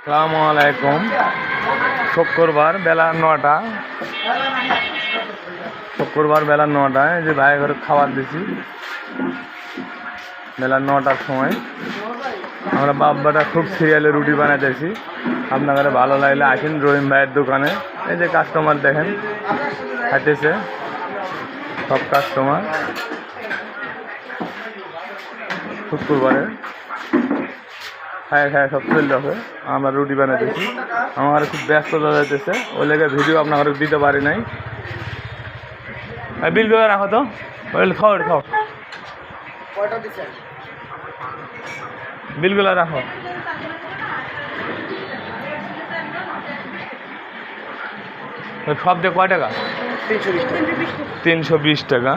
আসসালামু আলাইকুম। শুক্রবার বেলা 9টা, শুক্রবার বেলা 9টায় যে ভাই ঘরে খাবার দিছি বেলা 9টার সময়। আমরা বাব্বাটা খুব সিরিয়ালে রুটি বানাইতেছি। আপনাদের ভালো লাগলে আসেন রহিম ভাইয়ের দোকানে। এই যে কাস্টমার দেখেন খাইতেছে, সব কাস্টমার শুক্রবারে খায় খায় সব চলে যাবে। আমরা রুটি বানাইতেছি, আমার খুব ব্যস্ততা যাইতেছে, ওই লেগে ভিডিও আপনাকে দিতে পারি নাই। বিল করে রাখো তো, খাও খাও, বিলগুলো রাখো। সব দিয়ে কয় টাকা? 320 টাকা।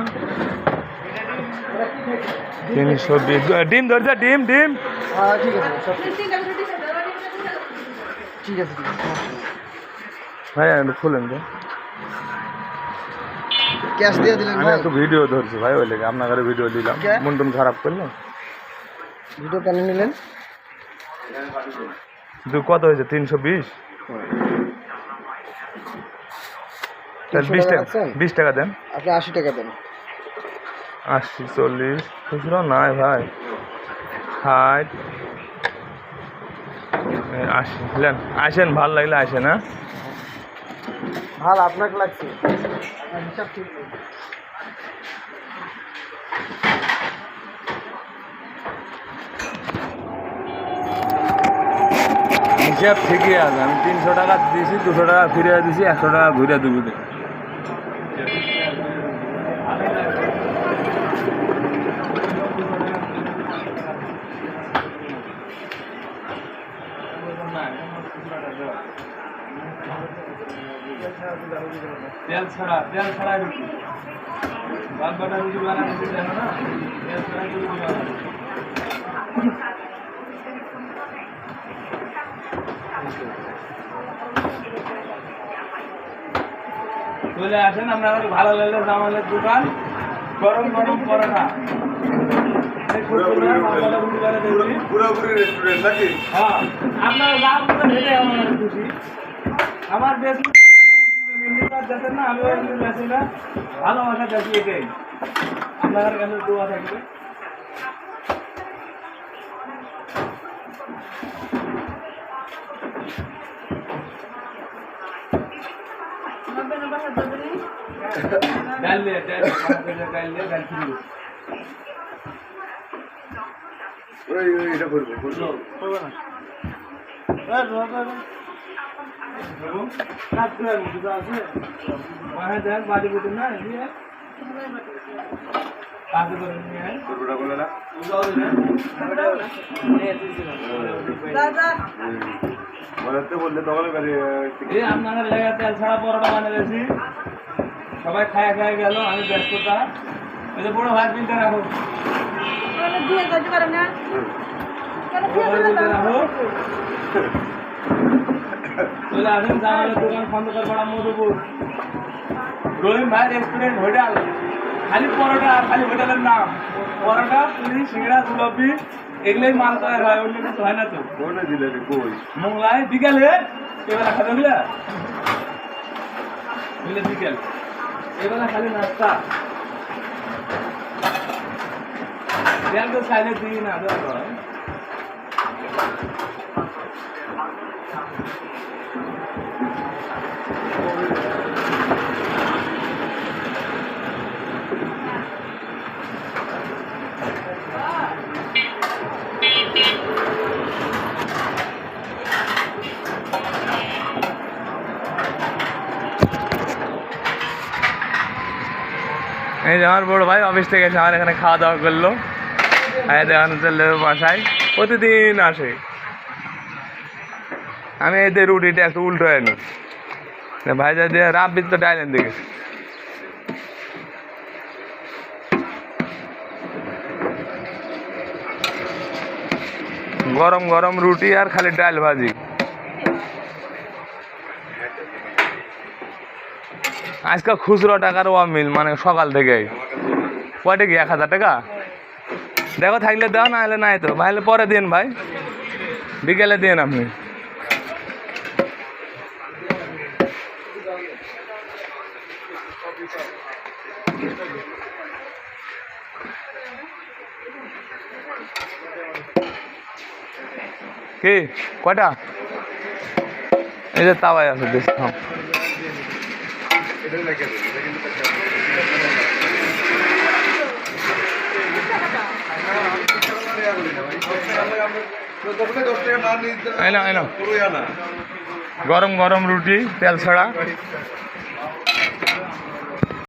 320। ডিম ধরছে, ডিম ডিম ঠিক আছে ভাই একটু খুলেন তো। ক্যাশ দিয়ে দিলেন আমি একটু ভিডিও ধরছি ভাই, ওই লেগে আপনার ভিডিও দিলাম। মন টন খারাপ করলেন? ভিডিও কেন নিলেন? কত হয়েছে? 320। তাহলে 20 টাকা, 20 টাকা দেন। আপনি 80 টাকা দেন। 80, 40 খুচরো নাই ভাই। 60, 80 দিলেন। আসেন, ভালো লাগলে আসেন। হ্যাঁ ভালো আপনাকে লাগছে, হিসাব ঠিক। হিসাব ঠিকই আছে। আমি 300 টাকা দিয়েছি, 200 টাকা ফিরে দিয়েছি, 100 টাকা ঘুরে দেবো। তেল ছাড়া, তেল ছাড়া রুটি বালবাটা রুটি বানাতে জানো না? তেল ছাড়া রুটি বানাতে চলে আসেন। আপনার ভালো লাগলে জামালের দোকান, গরম গরম পরোটা। পুরোপুরি রেস্টুরেন্ট নাকি? হ্যাঁ, আপনার লাভ হেঁটে আমার খুশি। আমার বেশ দেখেন না, আমি বেশি না, ভালোবাসা দেখি এটাই। আপনার কাছে দোয়া থাকবে। এটা করবো বাড়ি বুঝুন না, কাজ করে নিয়ে বলে না বললে তখন আপনাদের জায়গায় তেল ছাড়া পরোটা বানিয়েছি, সবাই খায় খায় গেল। আমি ব্যস্ততা, ওই যে বড় ভাত বিলটা রাখো, রাখো। চলে আসেন জামালের দোকান, খন্দকার পাড়া, মধুপুর, রহিম ভাই রেস্টুরেন্ট হোটেল। খালি পরোটা, খালি হোটেলের নাম পরোটা, পুরি, সিঙ্গড়া, জিলাপি, এগুলোই মাল তৈরি হয়, অন্য কিছু হয় না তো। কোনে দিলে কই মোংলায় বিকালে এবেলা খাবে, বুঝলে বুঝলে, বিকেল এবেলা খালি নাস্তা। তেল তো চাইলে দিই না, এই যে আমার বড় ভাই অফিস থেকে এসে আমার এখানে খাওয়া দাওয়া করলো। দেখানো চললে বাসায় প্রতিদিন আসে। আমি এদের রুটিটা একটু উল্টো হয়নি ভাই, যা দিয়ে রাব বিদ তো ডাইলেন দিকে। গরম গরম রুটি আর খালি ডাল ভাজি। আজকে খুচরো টাকার অমিল, মানে সকাল থেকে কয়টা কি 1000 টাকা। দেখো থাকলে দাও, না হলে নাই তো ভাই, পরে দিন ভাই, বিকেলে দিন আপনি। কি কয়টা এই যে তাওয়াই আছে বেশ থাম এটা লেখা দেবে এটা কিন্তু এই না গরম গরম রুটি তেল ছাড়া